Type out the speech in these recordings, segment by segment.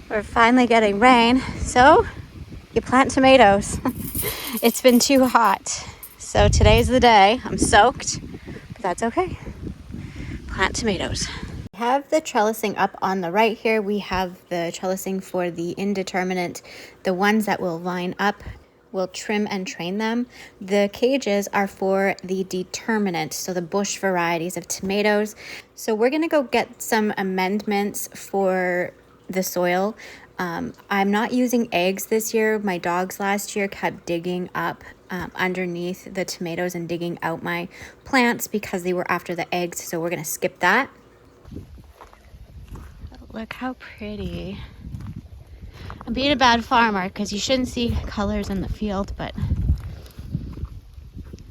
We're finally getting rain, so you plant tomatoes. It's been too hot, so today's the day. I'm soaked, but that's okay. Plant tomatoes. We have the trellising up on the right here. We have the trellising for the indeterminate, the ones that will line up. We'll trim and train them. The cages are for the determinate, so the bush varieties of tomatoes. So we're gonna go get some amendments for the soil. I'm not using eggs this year. My dogs last year kept digging up underneath the tomatoes and digging out my plants because they were after the eggs, so we're gonna skip that. Look how pretty. I'm being a bad farmer because you shouldn't see colors in the field, but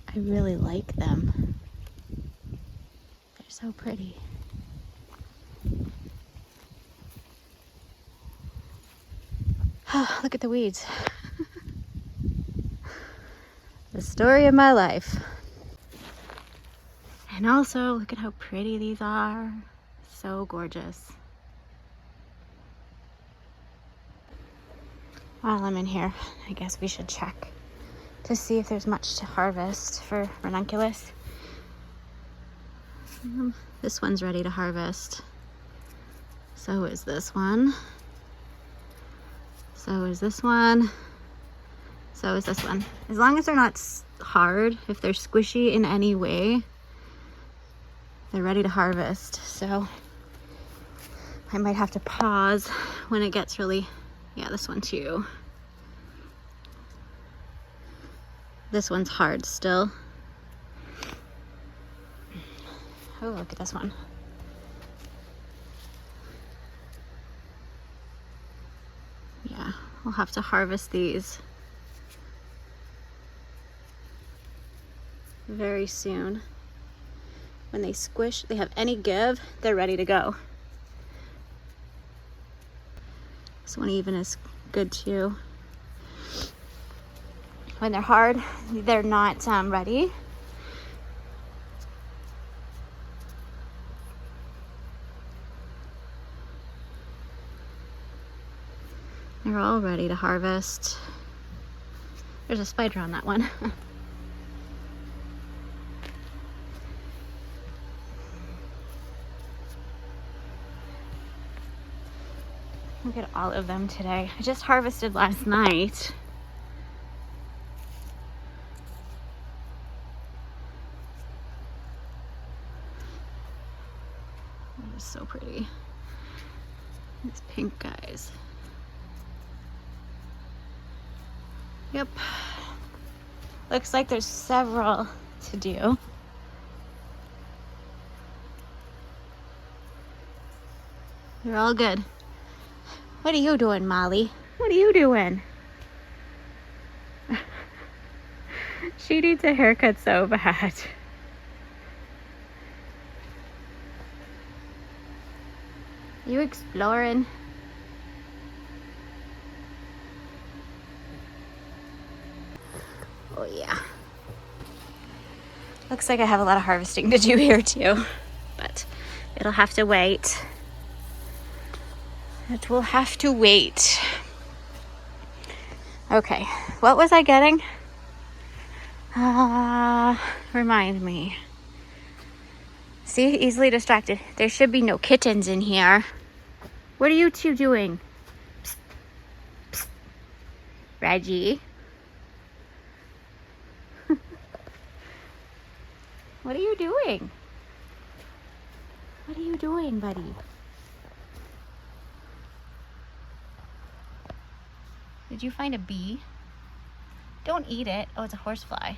I really like them. They're so pretty. Oh, look at the weeds. The story of my life. And also, look at how pretty these are. So gorgeous. While I'm in here, I guess we should check to see if there's much to harvest for ranunculus. This one's ready to harvest. So is this one. So is this one. So is this one. As long as they're not hard, if they're squishy in any way, they're ready to harvest. So I might have to pause when it gets really, yeah, this one too. This one's hard still. Oh, look at this one. Yeah, we'll have to harvest these very soon. When they squish, they have any give, they're ready to go. This one even is good too. When they're hard, they're not ready. They're all ready to harvest. There's a spider on that one. Look at all of them today. I just harvested last night. They're so pretty. These pink guys. Yep. Looks like there's several to do. They're all good. What are you doing, Molly? What are you doing? She needs a haircut so bad. You exploring? Oh yeah. Looks like I have a lot of harvesting to do here too, but it'll have to wait. It will have to wait. Okay, what was I getting? Remind me. See, easily distracted. There should be no kittens in here. What are you two doing? Psst. Psst. Reggie. What are you doing? What are you doing, buddy? Did you find a bee? Don't eat it. Oh, it's a horsefly.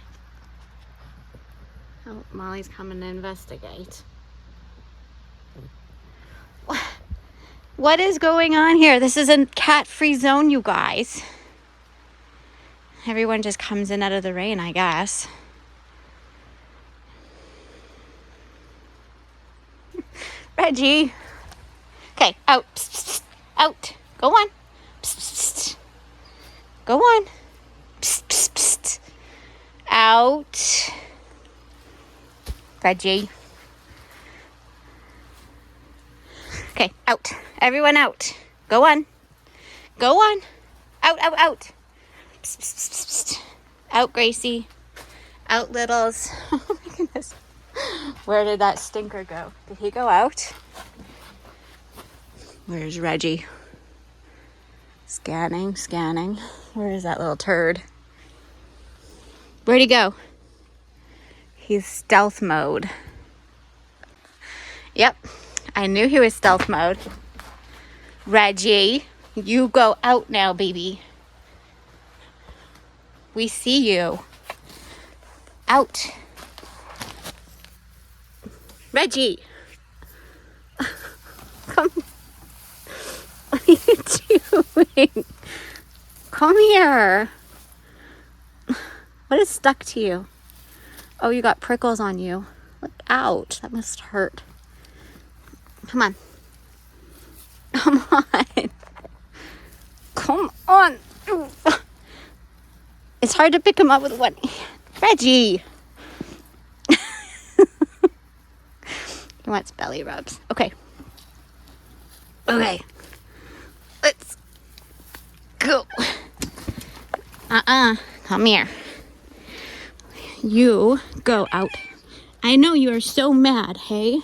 Oh, Molly's coming to investigate. What is going on here? This is a cat-free zone, you guys. Everyone just comes in out of the rain, I guess. Reggie. Okay, out. Psst, psst, out. Go on. Psst, psst. Go on. Psst, psst, psst. Out. Reggie. Okay, out. Everyone out. Go on. Go on. Out, out, out. Psst, psst, psst, psst. Out, Gracie. Out, Littles. Oh my goodness. Where did that stinker go? Did he go out? Where's Reggie? Scanning, scanning. Where is that little turd? Where'd he go? He's stealth mode. Yep, I knew he was stealth mode. Reggie, you go out now, baby. We see you. Out. Reggie. Come. What are you doing? Come here. What is stuck to you? Oh, you got prickles on you. Look out. That must hurt. Come on. Come on. Come on. It's hard to pick him up with one hand. Reggie. He wants belly rubs. Okay. Okay. Let's go. Come here. You go out. I know you are so mad, hey?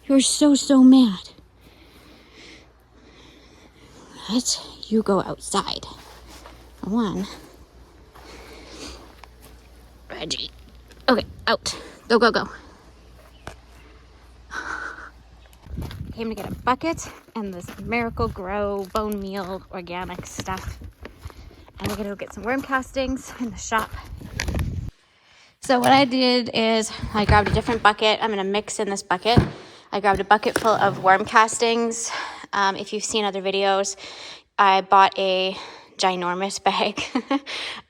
You're so mad. But you go outside. Come on. Reggie. Okay, out. Go, go, go. Came to get a bucket and this Miracle Grow bone meal organic stuff. And we're gonna go get some worm castings in the shop. So what I did is I grabbed a different bucket. I'm gonna mix in this bucket. I grabbed a bucket full of worm castings. If you've seen other videos, I bought a ginormous bag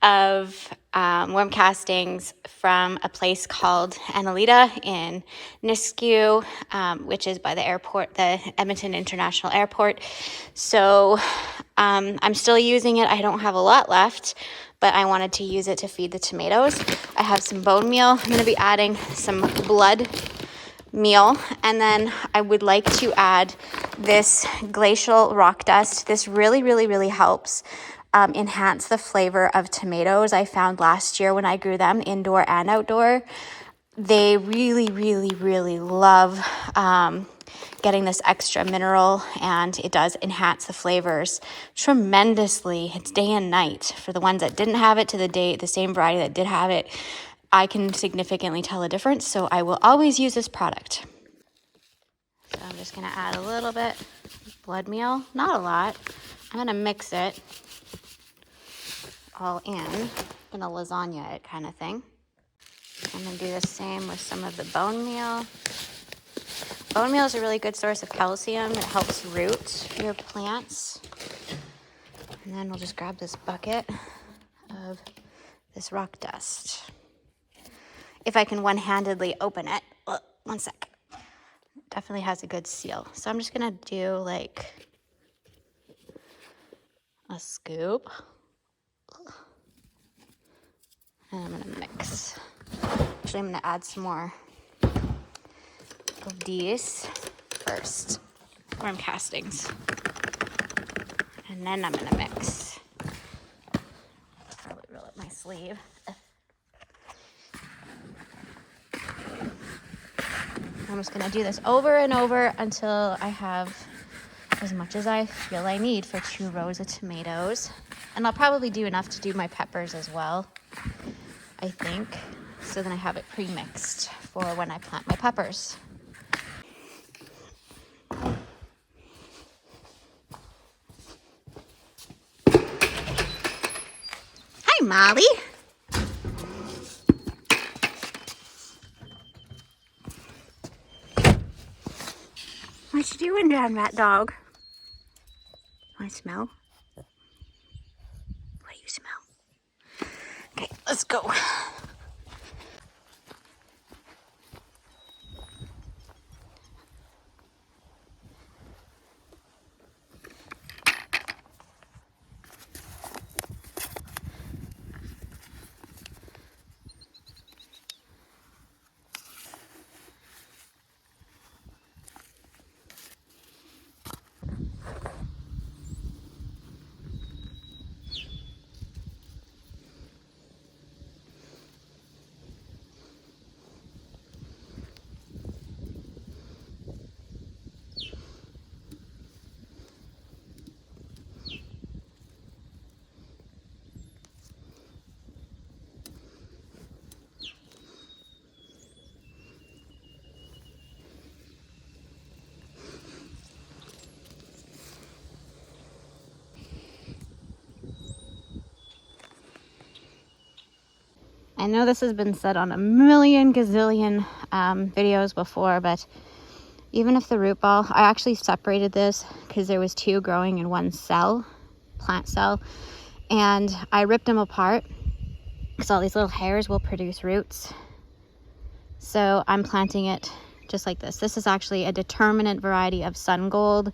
of worm castings from a place called Annalita in Nisku, which is by the airport, the Edmonton International Airport. So I'm still using it. I don't have a lot left, but I wanted to use it to feed the tomatoes. I have some bone meal. I'm going to be adding some blood meal, and then I would like to add this glacial rock dust. This really helps enhance the flavor of tomatoes. I found last year when I grew them indoor and outdoor, they really love getting this extra mineral, and it does enhance the flavors tremendously. It's day and night. For the ones that didn't have it to the same variety that did have it, I can significantly tell a difference, so I will always use this product. So I'm just gonna add a little bit of blood meal, not a lot. I'm gonna mix it all in. I'm gonna lasagna it kind of thing. I'm gonna do the same with some of the bone meal. Bone meal is a really good source of calcium. It helps root your plants. And then we'll just grab this bucket of this rock dust. If I can one-handedly open it. One sec. Definitely has a good seal. So I'm just gonna do like a scoop. And I'm gonna mix. Actually, I'm gonna add some more of these first. Worm castings. And then I'm gonna mix. Probably roll up my sleeve. I'm just gonna do this over and over until I have as much as I feel I need for 2 rows of tomatoes. And I'll probably do enough to do my peppers as well, I think. So then I have it pre-mixed for when I plant my peppers. Hi, Molly. What you doing down, rat dog? Want to smell? What do you smell? Okay, let's go. I know this has been said on a million gazillion videos before, but even if the root ball, I actually separated this because there was 2 growing in one cell, plant cell, and I ripped them apart because all these little hairs will produce roots. So I'm planting it just like this. This is actually a determinate variety of sun gold,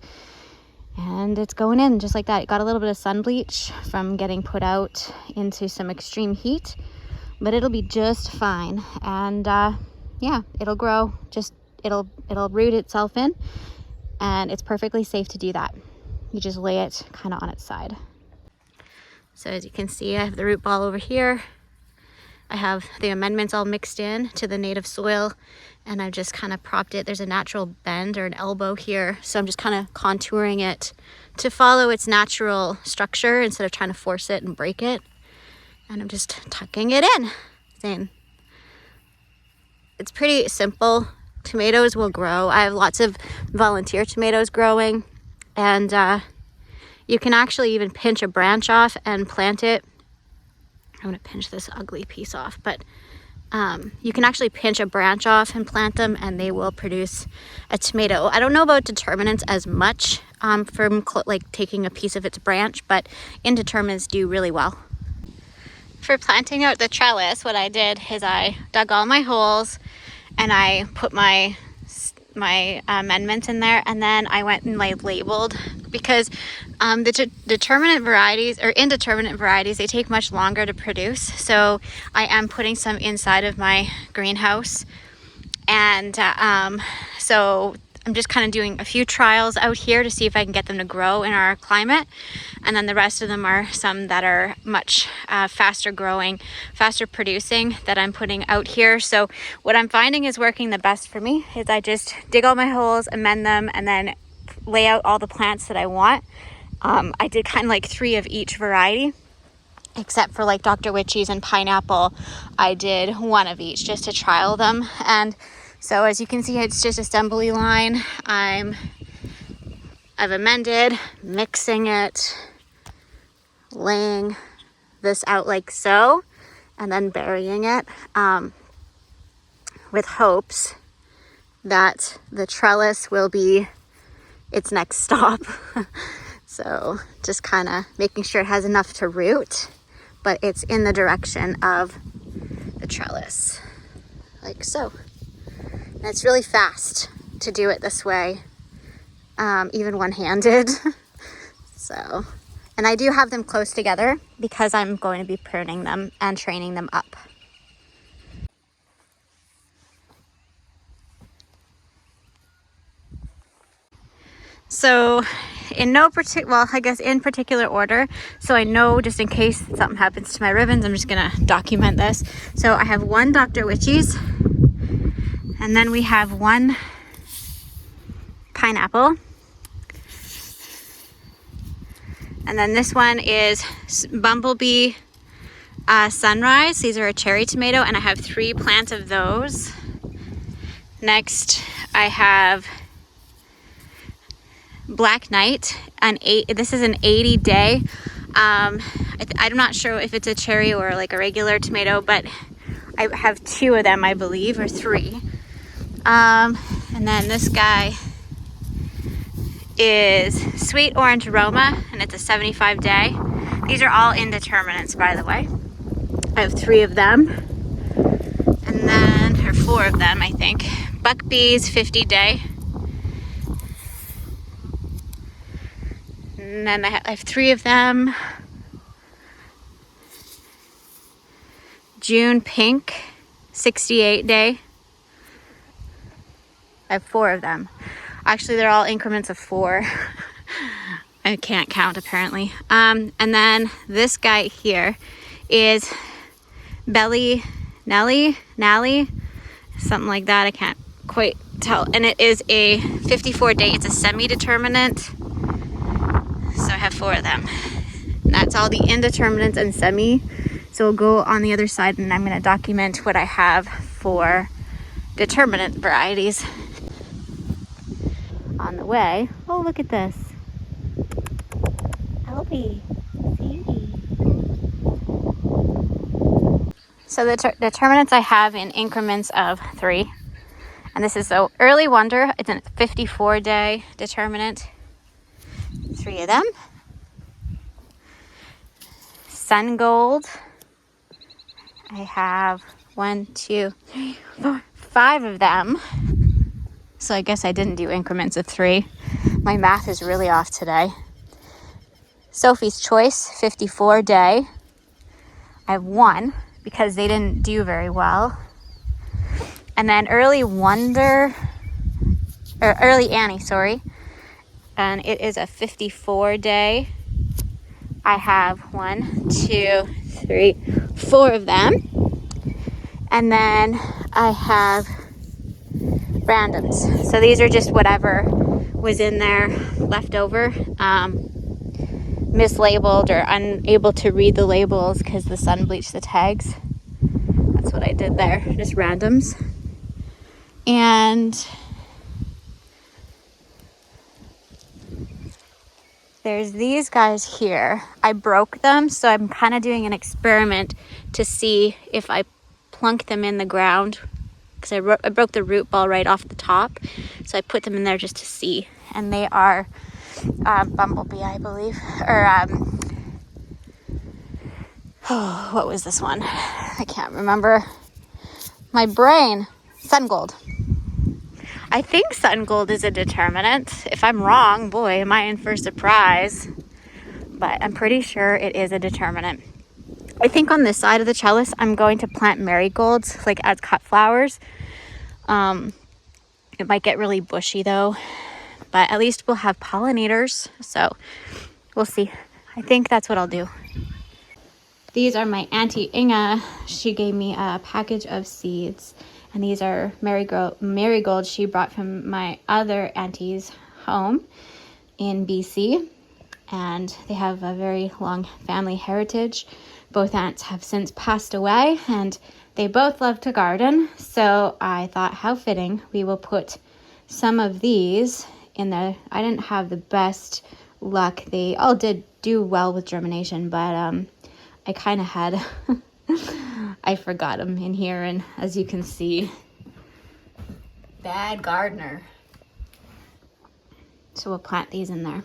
and it's going in just like that. It got a little bit of sun bleach from getting put out into some extreme heat, but it'll be just fine. And yeah, it'll grow, just it'll root itself in, and it's perfectly safe to do that. You just lay it kind of on its side. So as you can see, I have the root ball over here. I have the amendments all mixed in to the native soil, and I've just kind of propped it. There's a natural bend or an elbow here, so I'm just kind of contouring it to follow its natural structure instead of trying to force it and break it. And I'm just tucking it in. It's pretty simple. Tomatoes will grow. I have lots of volunteer tomatoes growing, and you can actually even pinch a branch off and plant it. I'm going to pinch this ugly piece off, but you can actually pinch a branch off and plant them, and they will produce a tomato. I don't know about determinants as much from like taking a piece of its branch, but indeterminants do really well. For planting out the trellis, what I did is I dug all my holes and I put my amendments in there, and then I went and like labeled, because the determinate varieties or indeterminate varieties, they take much longer to produce. So I am putting some inside of my greenhouse, and so I'm just kind of doing a few trials out here to see if I can get them to grow in our climate. And then the rest of them are some that are much faster growing, faster producing, that I'm putting out here. So what I'm finding is working the best for me is I just dig all my holes, amend them, and then lay out all the plants that I want. I did kind of like 3 of each variety, except for like Dr. Witchy's and pineapple. I did 1 of each just to trial them. And so as you can see, it's just assembly line. I've amended, mixing it, laying this out like so, and then burying it with hopes that the trellis will be its next stop. So just kind of making sure it has enough to root, but it's in the direction of the trellis, like so. And it's really fast to do it this way, even one-handed. So, and I do have them close together because I'm going to be pruning them and training them up. So in no particular, well, I guess in particular order, so I know just in case something happens to my ribbons, I'm just gonna document this. So I have 1 Dr. Witchy's, and then we have 1 pineapple, and then this one is bumblebee sunrise. These are a cherry tomato, and I have 3 plants of those. Next I have Black Knight, this is an 80-day. I'm not sure if it's a cherry or like a regular tomato, but I have 2 of them, I believe, or 3. And then this guy is Sweet Orange Aroma, and it's a 75-day. These are all indeterminates, by the way. I have 3 of them, and then, or 4 of them, I think. Buck Bees 50-day. And then I have 3 of them. June Pink 68-day. I have 4 of them. Actually, they're all increments of 4. I can't count apparently. And then this guy here is Belly Nelly, something like that. I can't quite tell. And it is a 54-day. It's a semi-determinate. So I have 4 of them. And that's all the indeterminates and semi. So we'll go on the other side, and I'm going to document what I have for determinate varieties. On the way, oh, look at this. Albie, Sandy. So the determinants I have in increments of 3. And this is the early wonder. It's a 54-day determinant. 3 of them. Sun gold. I have 1, 2, 3, 4, 5 of them. So I guess I didn't do increments of 3. My math is really off today. Sophie's Choice, 54-day. I have 1 because they didn't do very well. And then Early Wonder, or Early Annie, sorry. And it is a 54-day. I have 1, 2, 3, 4 of them. And then I have randoms. So these are just whatever was in there left over. Mislabeled or unable to read the labels because the sun bleached the tags. That's what I did there, just randoms. And there's these guys here. I broke them, so I'm kind of doing an experiment to see if I plunk them in the ground, because I broke the root ball right off the top, so I put them in there just to see. And they are bumblebee, I believe, or oh, what was this one? I can't remember. My brain. Sun gold. I think sun gold is a determinant. If I'm wrong, boy, am I in for a surprise. But I'm pretty sure it is a determinant. I think on this side of the trellis, I'm going to plant marigolds, like as cut flowers. It might get really bushy though, but at least we'll have pollinators. So we'll see. I think that's what I'll do. These are my Auntie Inga. She gave me a package of seeds. And these are marigolds she brought from my other auntie's home in BC. And they have a very long family heritage. Both aunts have since passed away, and they both love to garden. So I thought, how fitting, we will put some of these in there. I didn't have the best luck. They all did do well with germination, but I kind of had... I forgot them in here, and as you can see, bad gardener. So we'll plant these in there.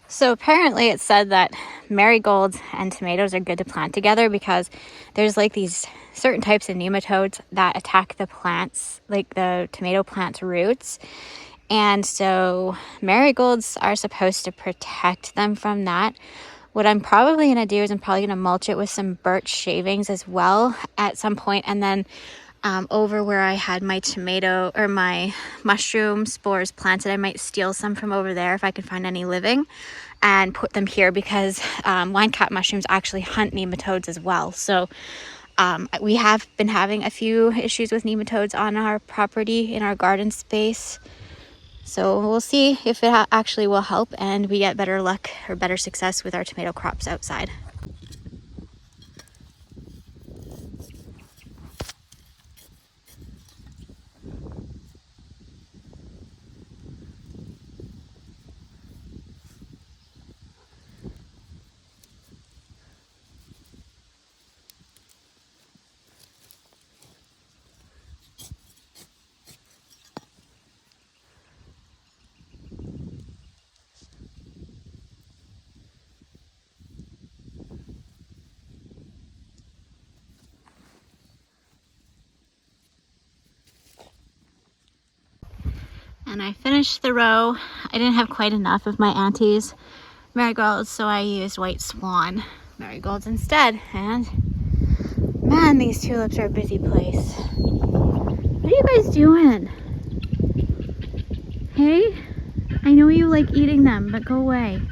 So apparently it said that marigolds and tomatoes are good to plant together because there's like these certain types of nematodes that attack the plants, like the tomato plant's roots. And so marigolds are supposed to protect them from that. What I'm probably going to do is I'm probably going to mulch it with some birch shavings as well at some point. And then over where I had my tomato or my mushroom spores planted, I might steal some from over there if I can find any living and put them here, because wine cap mushrooms actually hunt nematodes as well. So we have been having a few issues with nematodes on our property in our garden space. So we'll see if it actually will help and we get better luck or better success with our tomato crops outside. And I finished the row. I didn't have quite enough of my auntie's marigolds, so I used white swan marigolds instead. And man, these tulips are a busy place. What are you guys doing? Hey? I know you like eating them, but go away.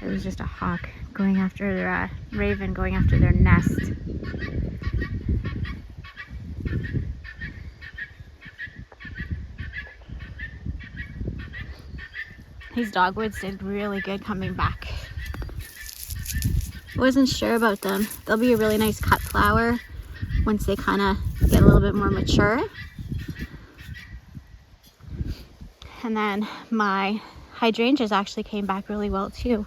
It was just a hawk going after their raven going after their nest. These dogwoods did really good coming back. Wasn't sure about them. They'll be a really nice cut flower once they kind of get a little bit more mature. And then my hydrangeas actually came back really well too.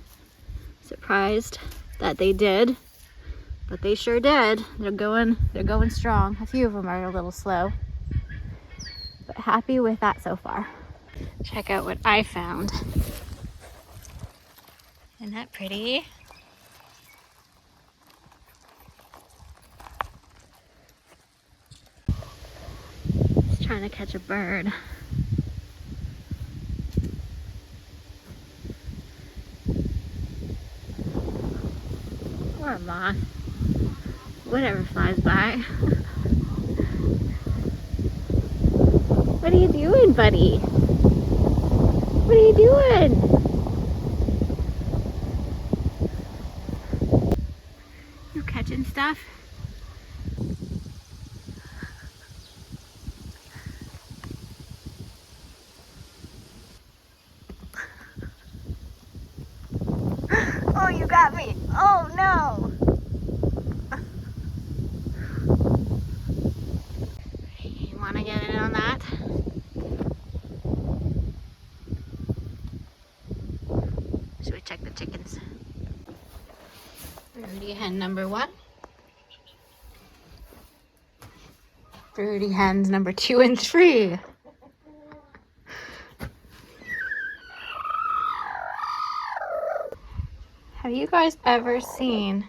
Surprised that they did. But they sure did. They're going strong. A few of them are a little slow, but happy with that so far. Check out what I found. Isn't that pretty? Just trying to catch a bird. Or a moth. Whatever flies by. What are you doing, buddy? What are you doing? You catching stuff? Oh, you got me. Oh, no. You want to get in on that? Should we check the chickens? Broody hen number 1. Broody hens number 2 and 3. Have you guys ever seen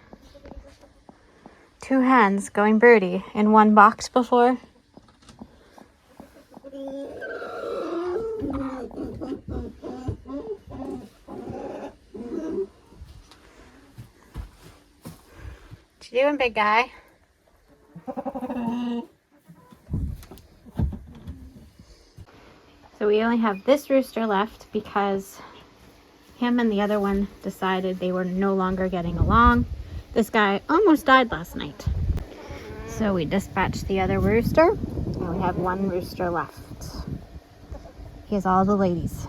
2 hens going broody in one box before? What you doing, big guy? So we only have this rooster left because him and the other one decided they were no longer getting along. This guy almost died last night. So we dispatched the other rooster, and we have one rooster left. He has all the ladies.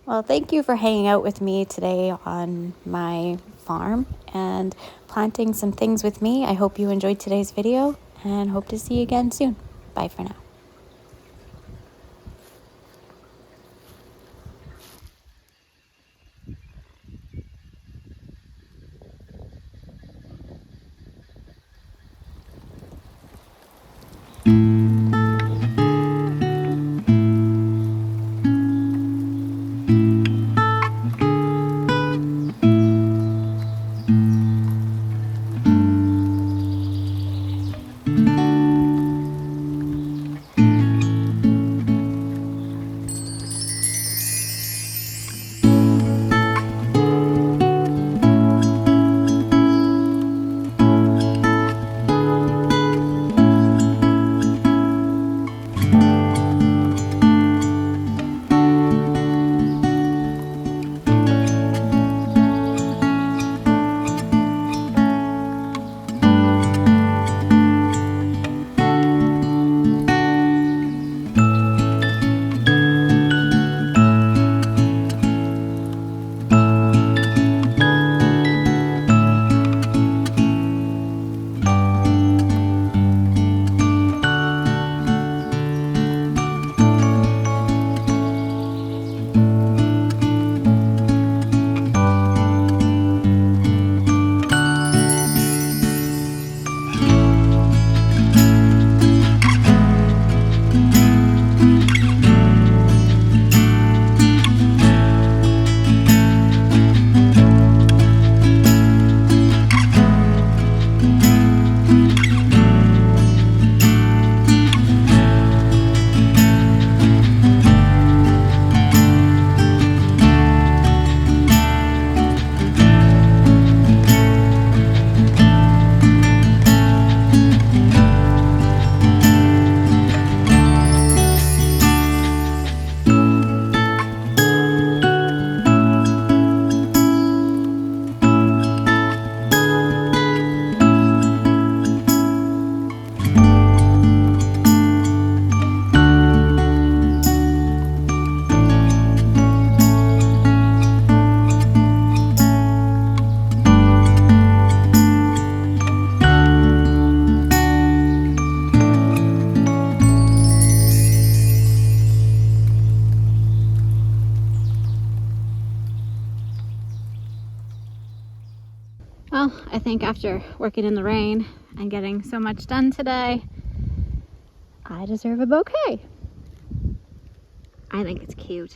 Well, thank you for hanging out with me today on my farm and planting some things with me. I hope you enjoyed today's video and hope to see you again soon. Bye for now. Well, I think after working in the rain and getting so much done today, I deserve a bouquet. I think it's cute.